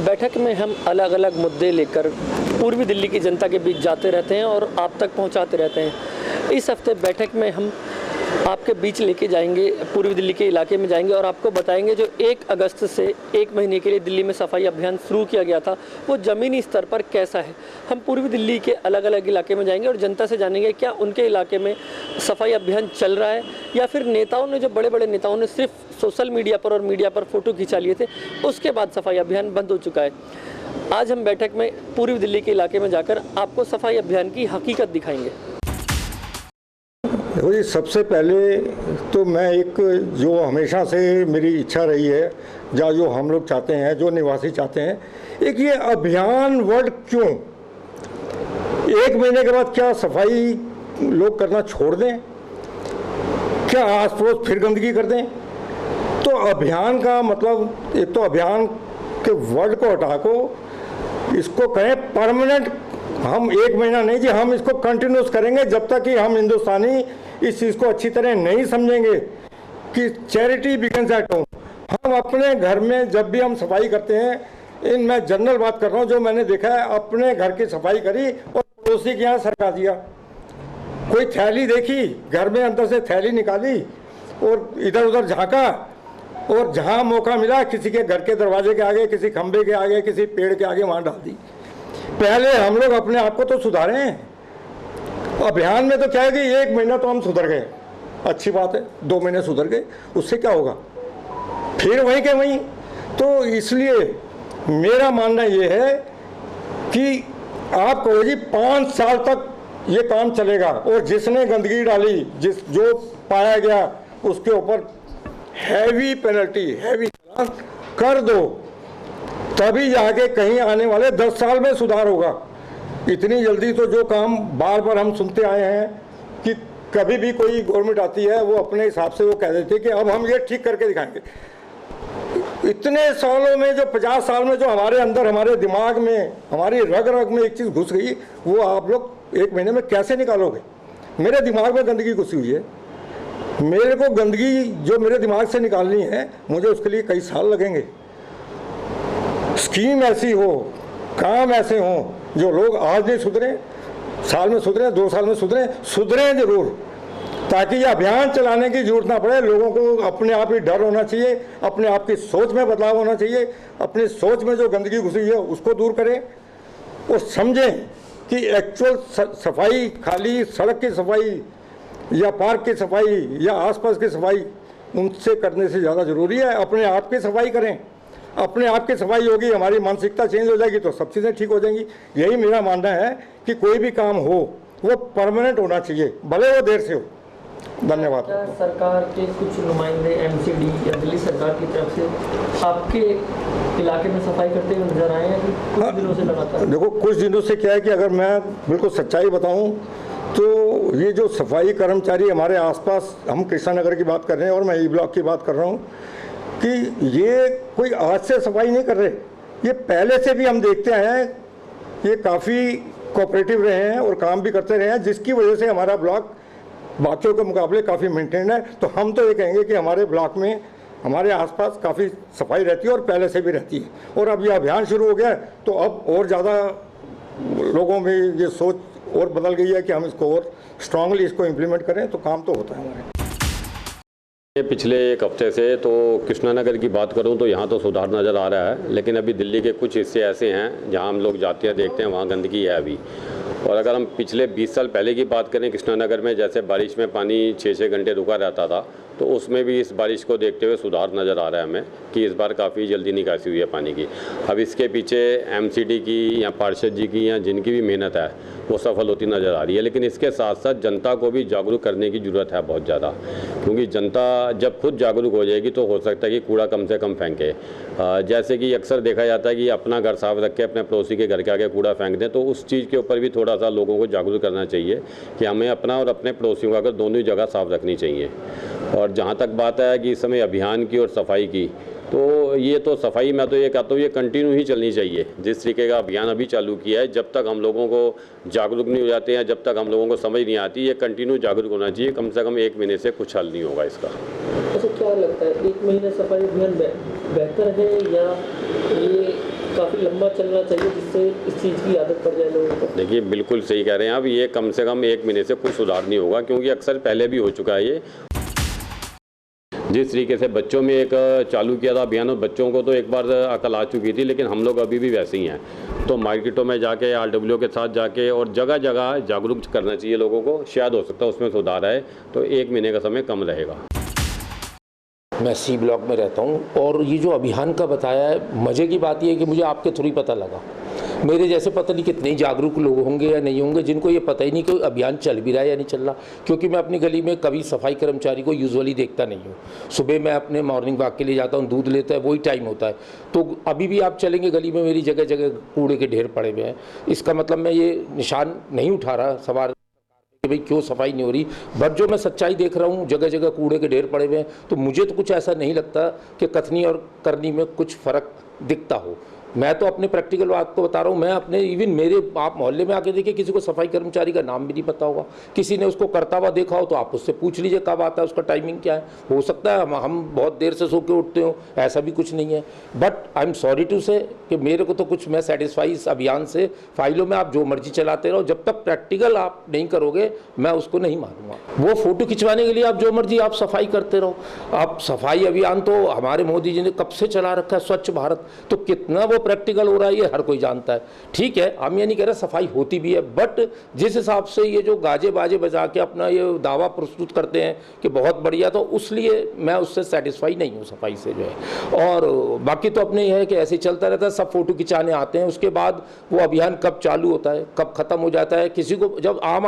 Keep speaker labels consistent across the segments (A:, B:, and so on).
A: बैठक में हम अलग अलग मुद्दे लेकर पूर्वी दिल्ली की जनता के बीच जाते रहते हैं और आप तक पहुंचाते रहते हैं। इस हफ्ते बैठक में हम आपके बीच लेके जाएंगे, पूर्वी दिल्ली के इलाके में जाएंगे और आपको बताएंगे जो 1 अगस्त से 1 महीने के लिए दिल्ली में सफाई अभियान शुरू किया गया था वो ज़मीनी स्तर पर कैसा है। हम पूर्वी दिल्ली के अलग अलग इलाके में जाएंगे और जनता से जानेंगे क्या उनके इलाके में सफाई अभियान चल रहा है या फिर नेताओं ने, जो बड़े बड़े नेताओं ने सिर्फ सोशल मीडिया पर और मीडिया पर फ़ोटो खिंचा लिए थे, उसके बाद सफाई अभियान बंद हो चुका है। आज हम बैठक में पूर्वी दिल्ली के इलाके में जाकर आपको सफाई अभियान की हकीकत दिखाएंगे।
B: देखो जी, सबसे पहले तो मैं एक जो हमेशा से मेरी इच्छा रही है, या जो हम लोग चाहते हैं, जो निवासी चाहते हैं, एक ये अभियान वर्ड क्यों 1 महीने के बाद क्या सफाई लोग करना छोड़ दें, क्या आस पड़ोस फिर गंदगी कर दें। तो अभियान का मतलब एक तो अभियान के वर्ड को हटा को इसको कहें परमानेंट। हम 1 महीना नहीं जी, हम इसको कंटिन्यूस करेंगे जब तक कि हम हिंदुस्तानी इस चीज़ को अच्छी तरह नहीं समझेंगे कि चैरिटी बिगिंस एट होम। हम अपने घर में जब भी हम सफाई करते हैं, मैं जनरल बात कर रहा हूँ, जो मैंने देखा है, अपने घर की सफाई करी और पड़ोसी के यहाँ सरका दिया। कोई थैली देखी, घर में अंदर से थैली निकाली और इधर उधर झाँका और जहाँ मौका मिला किसी के घर के दरवाजे के आगे, किसी खंभे के आगे, किसी पेड़ के आगे वहाँ डाल दी। पहले हम लोग अपने आप को तो सुधारें हैं। अभियान में तो क्या है कि 1 महीना तो हम सुधर गए, अच्छी बात है, 2 महीने सुधर गए, उससे क्या होगा, फिर वहीं के वहीं। तो इसलिए मेरा मानना ये है कि आप कहो जी 5 साल तक ये काम चलेगा और जिसने गंदगी डाली, जो पाया गया उसके ऊपर हैवी पेनल्टी, हैवी चालान कर दो, तभी जाके कहीं आने वाले 10 साल में सुधार होगा। इतनी जल्दी तो जो काम बार बार हम सुनते आए हैं कि कभी भी कोई गवर्नमेंट आती है वो अपने हिसाब से वो कह देती है कि अब हम ये ठीक करके दिखाएंगे। इतने सालों में, जो 50 साल में जो हमारे अंदर, हमारे दिमाग में, हमारी रग रग में एक चीज़ घुस गई, वो आप लोग 1 महीने में कैसे निकालोगे। मेरे दिमाग में गंदगी घुसी हुई है, मेरे को गंदगी जो मेरे दिमाग से निकालनी है, मुझे उसके लिए कई साल लगेंगे। स्कीम ऐसी हो, काम ऐसे हों जो लोग आज नहीं सुधरे, साल में सुधरे, 2 साल में सुधरें जरूर, ताकि ये अभियान चलाने की जरूरत ना पड़े। लोगों को अपने आप ही डर होना चाहिए, अपने आप की सोच में बदलाव होना चाहिए, अपनी सोच में जो गंदगी घुसी है उसको दूर करें और समझें कि एक्चुअल सफाई खाली सड़क की सफाई या पार्क की सफाई या आसपास की सफाई उनसे करने से ज़्यादा ज़रूरी है अपने आप की सफाई करें। अपने आप की सफाई होगी, हमारी मानसिकता चेंज हो जाएगी तो सब चीज़ें ठीक हो जाएंगी। यही मेरा मानना है कि कोई भी काम हो वो परमानेंट होना चाहिए, भले वो देर से हो। धन्यवाद।
A: सरकार के कुछ नुमाइंदे एमसीडी या दिल्ली सरकार की तरफ से आपके इलाके में सफाई करते हुए नजर आए हैं कुछ दिनों से लगातार?
B: देखो, कुछ दिनों से क्या है कि अगर मैं बिल्कुल सच्चाई बताऊं तो ये जो सफाई कर्मचारी हमारे आसपास, हम कृष्णा नगर की बात कर रहे हैं और मैं ई ब्लॉक की बात कर रहा हूँ, कि ये कोई आज से सफाई नहीं कर रहे, ये पहले से भी हम देखते आए हैं। ये काफ़ी कोऑपरेटिव रहे हैं और काम भी करते रहे हैं, जिसकी वजह से हमारा ब्लॉक बाकियों के मुकाबले काफ़ी मेंटेन है। तो हम तो ये कहेंगे कि हमारे ब्लॉक में, हमारे आसपास काफ़ी सफाई रहती है और पहले से भी रहती है। और अब ये अभियान शुरू हो गया है तो अब और ज़्यादा लोगों में ये सोच और बदल गई है कि हम इसको और स्ट्रांगली इसको इम्प्लीमेंट करें, तो काम तो होता है हमारे।
C: पिछले 1 हफ्ते से तो कृष्णा नगर की बात करूं तो यहाँ तो सुधार नज़र आ रहा है, लेकिन अभी दिल्ली के कुछ हिस्से ऐसे हैं जहाँ हम लोग जाते हैं, देखते हैं, वहाँ गंदगी है अभी। और अगर हम पिछले 20 साल पहले की बात करें, कृष्णा नगर में जैसे बारिश में पानी 6-6 घंटे रुका रहता था, तो उसमें भी इस बारिश को देखते हुए सुधार नज़र आ रहा है हमें कि इस बार काफ़ी जल्दी निकासी हुई है पानी की। अब इसके पीछे एमसीडी की या पार्षद जी की या जिनकी भी मेहनत है वो सफल होती नज़र आ रही है। लेकिन इसके साथ साथ जनता को भी जागरूक करने की ज़रूरत है बहुत ज़्यादा, क्योंकि जनता जब खुद जागरूक हो जाएगी तो हो सकता है कि कूड़ा कम से कम फेंके। जैसे कि अक्सर देखा जाता है कि अपना घर साफ रख के अपने पड़ोसी के घर के आगे कूड़ा फेंक दें, तो उस चीज़ के ऊपर भी थोड़ा सा लोगों को जागरूक करना चाहिए कि हमें अपना और अपने पड़ोसियों का घर दोनों ही जगह साफ रखनी चाहिए। और जहाँ तक बात है कि इस समय अभियान की और सफाई की, तो ये तो सफाई मैं तो ये कहता हूँ ये कंटिन्यू ही चलनी चाहिए। जिस तरीके का अभियान अभी चालू किया है, जब तक हम लोगों को जागरूक नहीं हो जाते हैं, जब तक हम लोगों को समझ नहीं आती, ये कंटिन्यू जागरूक होना चाहिए। कम से कम 1 महीने से कुछ हल नहीं होगा इसका।
A: अच्छा, क्या लगता है 1 महीने सफाई अभियान बेहतर है या ये काफ़ी लंबा चलना चाहिए जिससे इस चीज़ की आदत पड़ जाए लोगों को?
C: देखिए बिल्कुल सही कह रहे हैं आप, ये कम से कम 1 महीने से कुछ सुधार नहीं होगा, क्योंकि अक्सर पहले भी हो चुका है ये। जिस तरीके से बच्चों में एक चालू किया था अभियान, बच्चों को तो एक बार अकल आ चुकी थी, लेकिन हम लोग अभी भी वैसे ही हैं। तो मार्केटों में जाके RWO के साथ जाके और जगह जगह जागरूक करना चाहिए लोगों को, शायद हो सकता है उसमें सुधार आए, तो 1 महीने का समय कम रहेगा।
D: मैं C ब्लॉक में रहता हूँ और ये जो अभियान का बताया है, मज़े की बात ये है कि मुझे आपके थ्रू ही पता लगा। मेरे जैसे पता नहीं कितने जागरूक लोग होंगे या नहीं होंगे जिनको ये पता ही नहीं कि अभियान चल भी रहा है या नहीं चल रहा, क्योंकि मैं अपनी गली में कभी सफाई कर्मचारी को यूजुअली देखता नहीं हूँ। सुबह मैं अपने मॉर्निंग वॉक के लिए जाता हूँ, दूध लेता है, वही टाइम होता है। तो अभी भी आप चलेंगे गली में, मेरी जगह जगह कूड़े के ढेर पड़े हुए हैं। इसका मतलब मैं ये निशान नहीं उठा रहा सवाल कि भाई क्यों सफाई नहीं हो रही, बट जो मैं सच्चाई देख रहा हूँ, जगह जगह कूड़े के ढेर पड़े हुए हैं, तो मुझे तो कुछ ऐसा नहीं लगता कि कथनी और करनी में कुछ फ़र्क दिखता हो। मैं तो अपने प्रैक्टिकल बात को बता रहा हूँ। मैं अपने इवन मेरे आप मोहल्ले में आके देखिए, किसी को सफाई कर्मचारी का नाम भी नहीं पता होगा। किसी ने उसको करता हुआ देखा हो तो आप उससे पूछ लीजिए कब आता है, उसका टाइमिंग क्या है। हो सकता है हम बहुत देर से सो के उठते हो, ऐसा भी कुछ नहीं है। But I am sorry to say कि मेरे को तो कुछ, मैं सेटिस्फाई इस अभियान से। फाइलों में आप जो मर्जी चलाते रहो, जब तक प्रैक्टिकल आप नहीं करोगे मैं उसको नहीं मानूंगा। वो फोटो खिंचवाने के लिए आप जो मर्जी आप सफाई करते रहो। आप सफाई अभियान तो हमारे मोदी जी ने कब से चला रखा है, स्वच्छ भारत, तो कितना वो प्रैक्टिकल हो रहा है ये हर कोई जानता है। ठीक है, हम ये नहीं कह रहे सफाई होती भी है, बट जिस हिसाब से ये जो गाजे बाजे बजा के अपना ये दावा प्रस्तुत करते हैं कि बहुत बढ़िया, तो उसलिए मैं उससे सेटिस्फाई नहीं हूँ सफाई से जो है। और बाकी तो अपने ये है कि ऐसे चलता रहता है, सब फोटो खिंचाने आते हैं, उसके बाद वो अभियान कब चालू होता है कब खत्म हो जाता है, किसी को, जब आम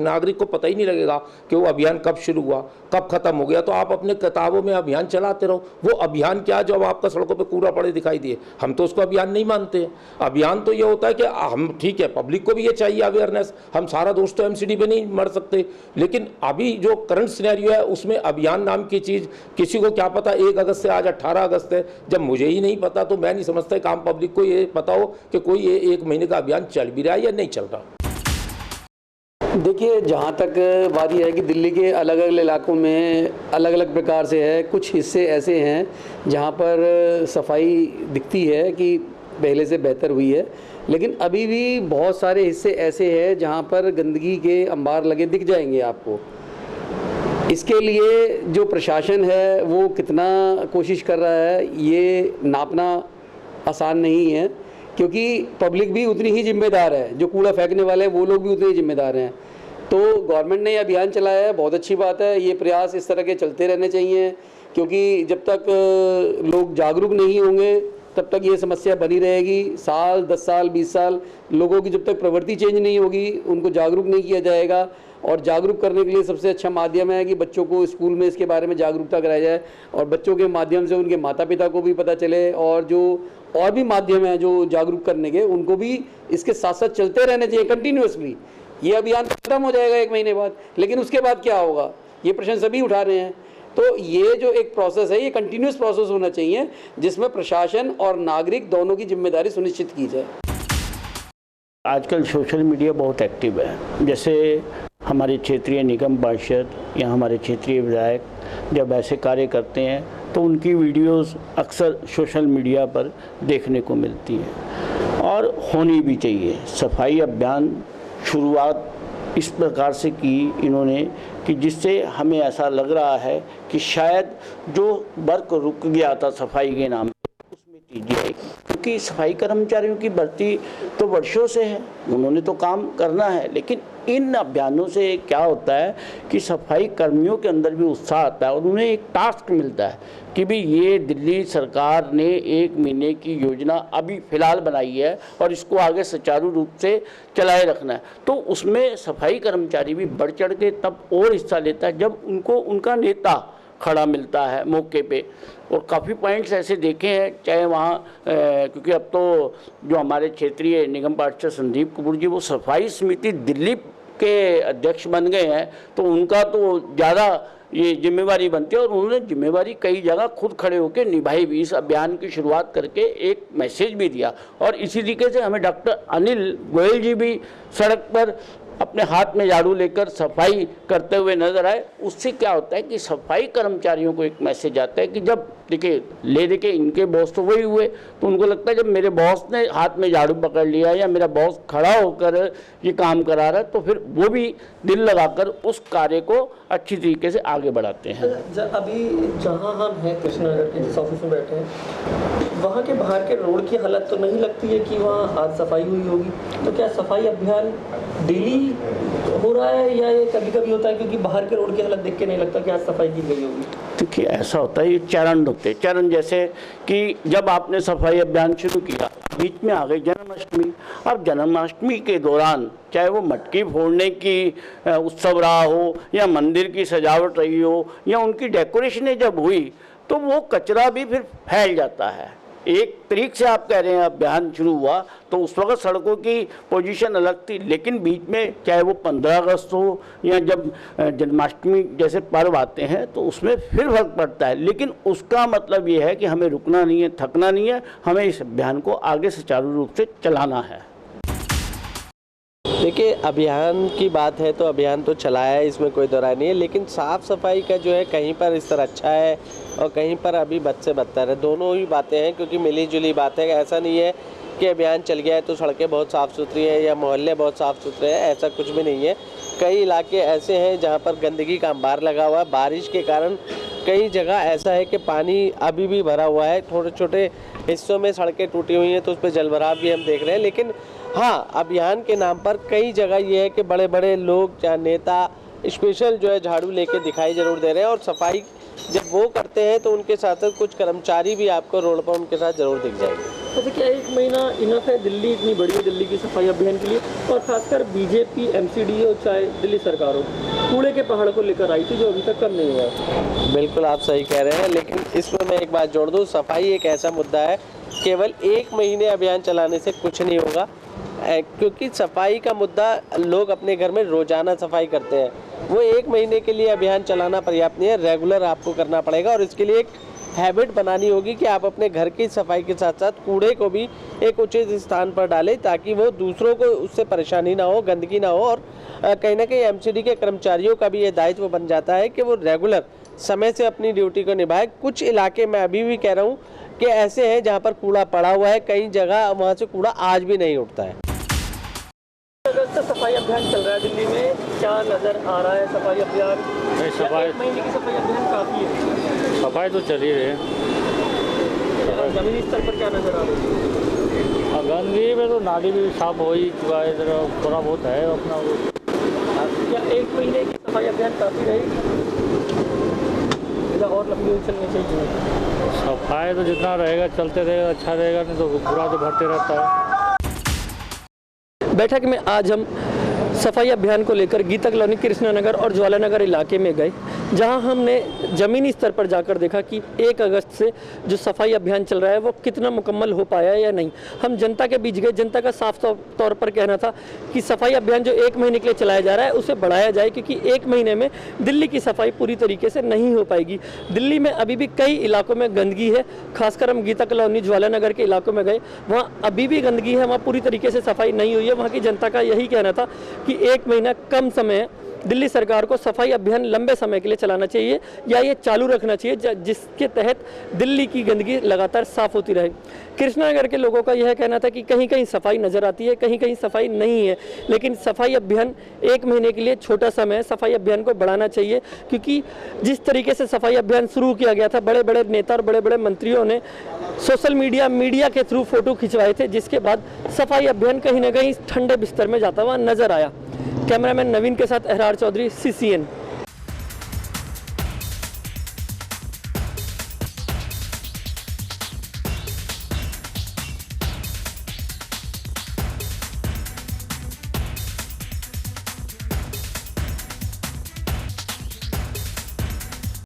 D: नागरिक को पता ही नहीं लगेगा कि वो अभियान कब शुरू हुआ कब खत्म हो गया। तो आप अपने किताबों में अभियान चलाते रहो। वो अभियान क्या, जब आपका सड़कों पर कूड़ा पड़े दिखाई दिए, हम तो उसको अभियान नहीं मानते हैं। अभियान तो ये होता है कि हम, ठीक है, पब्लिक को भी ये चाहिए अवेयरनेस, हम सारा दोष तो MCD पे नहीं मर सकते, लेकिन अभी जो करंट सिनेरियो है उसमें अभियान नाम की चीज़, किसी को क्या पता 1 अगस्त से आज 18 अगस्त है, जब मुझे ही नहीं पता तो मैं नहीं समझता कि आम पब्लिक को ये पता हो कि कोई ये 1 महीने का अभियान चल भी रहा है या नहीं चल रहा।
E: देखिए, जहाँ तक बात यह है कि दिल्ली के अलग अलग इलाकों में अलग अलग प्रकार से है। कुछ हिस्से ऐसे हैं जहाँ पर सफाई दिखती है कि पहले से बेहतर हुई है, लेकिन अभी भी बहुत सारे हिस्से ऐसे हैं जहाँ पर गंदगी के अंबार लगे दिख जाएंगे आपको। इसके लिए जो प्रशासन है वो कितना कोशिश कर रहा है ये नापना आसान नहीं है, क्योंकि पब्लिक भी उतनी ही जिम्मेदार है, जो कूड़ा फेंकने वाले हैं वो लोग भी उतने ही जिम्मेदार हैं। तो गवर्नमेंट ने ये अभियान चलाया है, बहुत अच्छी बात है। ये प्रयास इस तरह के चलते रहने चाहिए, क्योंकि जब तक लोग जागरूक नहीं होंगे तब तक ये समस्या बनी रहेगी। साल 10 साल 20 साल लोगों की जब तक प्रवृत्ति चेंज नहीं होगी, उनको जागरूक नहीं किया जाएगा। और जागरूक करने के लिए सबसे अच्छा माध्यम है कि बच्चों को स्कूल में इसके बारे में जागरूकता कराया जाए, और बच्चों के माध्यम से उनके माता पिता को भी पता चले, और जो और भी माध्यम है जो जागरूक करने के, उनको भी इसके साथ साथ चलते रहने चाहिए कंटिन्यूअसली। ये अभियान खत्म हो जाएगा 1 महीने बाद, लेकिन उसके बाद क्या होगा ये प्रश्न सभी उठा रहे हैं। तो ये जो एक प्रोसेस है ये कंटिन्यूअस प्रोसेस होना चाहिए, जिसमें प्रशासन और नागरिक दोनों की जिम्मेदारी सुनिश्चित की जाए।
F: आजकल सोशल मीडिया बहुत एक्टिव है। जैसे हमारे क्षेत्रीय निगम पार्षद या हमारे क्षेत्रीय विधायक जब ऐसे कार्य करते हैं तो उनकी वीडियोस अक्सर सोशल मीडिया पर देखने को मिलती है, और होनी भी चाहिए। सफाई अभियान शुरुआत इस प्रकार से की इन्होंने कि जिससे हमें ऐसा लग रहा है कि शायद जो वर्क रुक गया था सफाई के नाम पे उसमें तेजी आएगी, क्योंकि सफाई कर्मचारियों की भर्ती तो वर्षों से है, उन्होंने तो काम करना है। लेकिन इन अभियानों से क्या होता है कि सफाई कर्मियों के अंदर भी उत्साह आता है और उन्हें एक टास्क मिलता है कि भी ये दिल्ली सरकार ने 1 महीने की योजना अभी फ़िलहाल बनाई है और इसको आगे सुचारू रूप से चलाए रखना है। तो उसमें सफाई कर्मचारी भी बढ़ चढ़ के तब और हिस्सा लेता है जब उनको उनका नेता खड़ा मिलता है मौके पे। और काफ़ी पॉइंट्स ऐसे देखे हैं, चाहे वहाँ क्योंकि अब तो जो हमारे क्षेत्रीय निगम पार्षद संदीप कपूर जी वो सफाई समिति दिल्ली के अध्यक्ष बन गए हैं, तो उनका तो ज़्यादा ये जिम्मेवारी बनती है, और उन्होंने जिम्मेवारी कई जगह खुद खड़े होकर निभाई भी। इस अभियान की शुरुआत करके एक मैसेज भी दिया, और इसी तरीके से हमें डॉक्टर अनिल गोयल जी भी सड़क पर अपने हाथ में झाड़ू लेकर सफाई करते हुए नजर आए, उससे क्या होता है कि सफाई कर्मचारियों को एक मैसेज आता है कि जब देखिए इनके बॉस तो वही हुए, तो उनको लगता है जब मेरे बॉस ने हाथ में झाड़ू पकड़ लिया या मेरा बॉस खड़ा होकर ये काम करा रहा है, तो फिर वो भी दिल लगाकर उस कार्य को अच्छी तरीके से आगे बढ़ाते हैं।
A: अभी जहाँ हम हैं कृष्णानगर के जिस ऑफिस में बैठे हैं, वहाँ के बाहर के रोड की हालत तो नहीं लगती है कि वहाँ आज सफाई हुई होगी। तो क्या सफाई अभियान डेली हो रहा है या ये कभी कभी होता है क्योंकि बाहर के रोड की हालत देख के नहीं लगता कि आज सफाई की गई होगी?
F: देखिए ऐसा होता है, ये चरण होते हैं। चरण जैसे कि जब आपने सफाई अभियान शुरू किया, बीच में आ गई जन्माष्टमी। अब जन्माष्टमी के दौरान चाहे वो मटकी फोड़ने की उत्सव रहा हो या मंदिर की सजावट रही हो या उनकी डेकोरेशनें जब हुई, तो वो कचरा भी फिर फैल जाता है। एक तारीख से आप कह रहे हैं अभियान शुरू हुआ, तो उस वक्त सड़कों की पोजीशन अलग थी, लेकिन बीच में चाहे वो 15 अगस्त हो या जब जन्माष्टमी जैसे पर्व आते हैं, तो उसमें फिर फर्क पड़ता है। लेकिन उसका मतलब ये है कि हमें रुकना नहीं है, थकना नहीं है, हमें इस अभियान को आगे सुचारू रूप से चलाना है।
G: देखिए, अभियान की बात है तो अभियान तो चलाया है, इसमें कोई दो राय नहीं है, लेकिन साफ़ सफाई का जो है कहीं पर इस तरह अच्छा है और कहीं पर अभी बद से बदतर है। दोनों ही बातें हैं, क्योंकि मिली जुली बात है। ऐसा नहीं है कि अभियान चल गया है तो सड़कें बहुत साफ़ सुथरी हैं या मोहल्ले बहुत साफ़ सुथरे हैं, ऐसा कुछ भी नहीं है। कई इलाके ऐसे हैं जहाँ पर गंदगी का अंबार लगा हुआ है। बारिश के कारण कई जगह ऐसा है कि पानी अभी भी भरा हुआ है, छोटे छोटे हिस्सों में सड़कें टूटी हुई हैं, तो उस पर जलभराव भी हम देख रहे हैं। लेकिन हाँ, अभियान के नाम पर कई जगह ये है कि बड़े बड़े लोग या नेता स्पेशल जो है झाड़ू लेके दिखाई जरूर दे रहे हैं, और सफाई जब वो करते हैं तो उनके साथ कुछ कर्मचारी भी आपको रोड पर उनके साथ जरूर दिख जाएंगे।
A: जैसे क्या 1 महीना इनफ है? दिल्ली इतनी बड़ी है, दिल्ली की सफाई अभियान के लिए, और खासकर बीजेपी एमसीडी हो चाहे दिल्ली सरकार हो, कूड़े के पहाड़ को लेकर आई थी जो अभी तक कम नहीं हुआ।
G: बिल्कुल आप सही कह रहे हैं, लेकिन इसमें मैं एक बात जोड़ दूँ, सफाई एक ऐसा मुद्दा है, केवल 1 महीने अभियान चलाने से कुछ नहीं होगा, क्योंकि सफाई का मुद्दा लोग अपने घर में रोजाना सफाई करते हैं। वो 1 महीने के लिए अभियान चलाना पर्याप्त नहीं है, रेगुलर आपको करना पड़ेगा, और इसके लिए एक हैबिट बनानी होगी कि आप अपने घर की सफाई के साथ साथ कूड़े को भी एक उचित स्थान पर डालें, ताकि वो दूसरों को उससे परेशानी ना हो, गंदगी ना हो। और कहीं ना कहीं एमसीडी के कर्मचारियों का भी ये दायित्व बन जाता है कि वो रेगुलर समय से अपनी ड्यूटी को निभाए। कुछ इलाके में अभी भी कह रहा हूँ कि ऐसे हैं जहाँ पर कूड़ा पड़ा हुआ है, कई जगह वहाँ से कूड़ा आज भी नहीं उठता है।
A: अगस्त सफाई अभियान चल रहा है दिल्ली में, क्या नज़र आ रहा है सफाई अभियान?
H: सफाई
A: 1 महीने की सफाई अभियान काफ़ी है?
H: सफाई तो चल ही रही है।
A: जमीनी स्तर पर क्या नज़र आ रहा है?
H: गंदगी में तो नाली भी साफ हो ही चुका है, इधर थोड़ा बहुत है अपना वो।
A: क्या 1 महीने की सफाई अभियान काफ़ी रहेगी या और लंबी चलनी चाहिए?
H: सफाई तो जितना रहेगा चलते रहेगा, अच्छा रहेगा, नहीं तो पूरा तो भरते रहता है।
A: बैठक में आज हम सफाई अभियान को लेकर गीता कॉलोनी, कृष्णानगर और ज्वालानगर इलाके में गए, जहां हमने ज़मीनी स्तर पर जाकर देखा कि 1 अगस्त से जो सफाई अभियान चल रहा है वो कितना मुकम्मल हो पाया है या नहीं। हम जनता के बीच गए, जनता का साफ तौर पर कहना था कि सफाई अभियान जो 1 महीने के लिए चलाया जा रहा है उसे बढ़ाया जाए, क्योंकि 1 महीने में दिल्ली की सफाई पूरी तरीके से नहीं हो पाएगी। दिल्ली में अभी भी कई इलाकों में गंदगी है, खासकर हम गीता कॉलोनी, ज्वालानगर के इलाकों में गए, वहाँ अभी भी गंदगी है, वहाँ पूरी तरीके से सफाई नहीं हुई है। वहाँ की जनता का यही कहना था कि 1 महीना कम समय है, दिल्ली सरकार को सफाई अभियान लंबे समय के लिए चलाना चाहिए या ये चालू रखना चाहिए, जिसके तहत दिल्ली की गंदगी लगातार साफ होती रहे। कृष्णानगर के लोगों का यह कहना था कि कहीं कहीं सफाई नज़र आती है, कहीं कहीं सफाई नहीं है, लेकिन सफाई अभियान 1 महीने के लिए छोटा समय है, सफाई अभियान को बढ़ाना चाहिए, क्योंकि जिस तरीके से सफाई अभियान शुरू किया गया था, बड़े बड़े नेता और बड़े बड़े मंत्रियों ने सोशल मीडिया के थ्रू फोटो खिंचवाए थे, जिसके बाद सफाई अभियान कहीं ना कहीं ठंडे बिस्तर में जाता हुआ नजर आया। कैमरामैन नवीन के साथ अहरार चौधरी, CCN।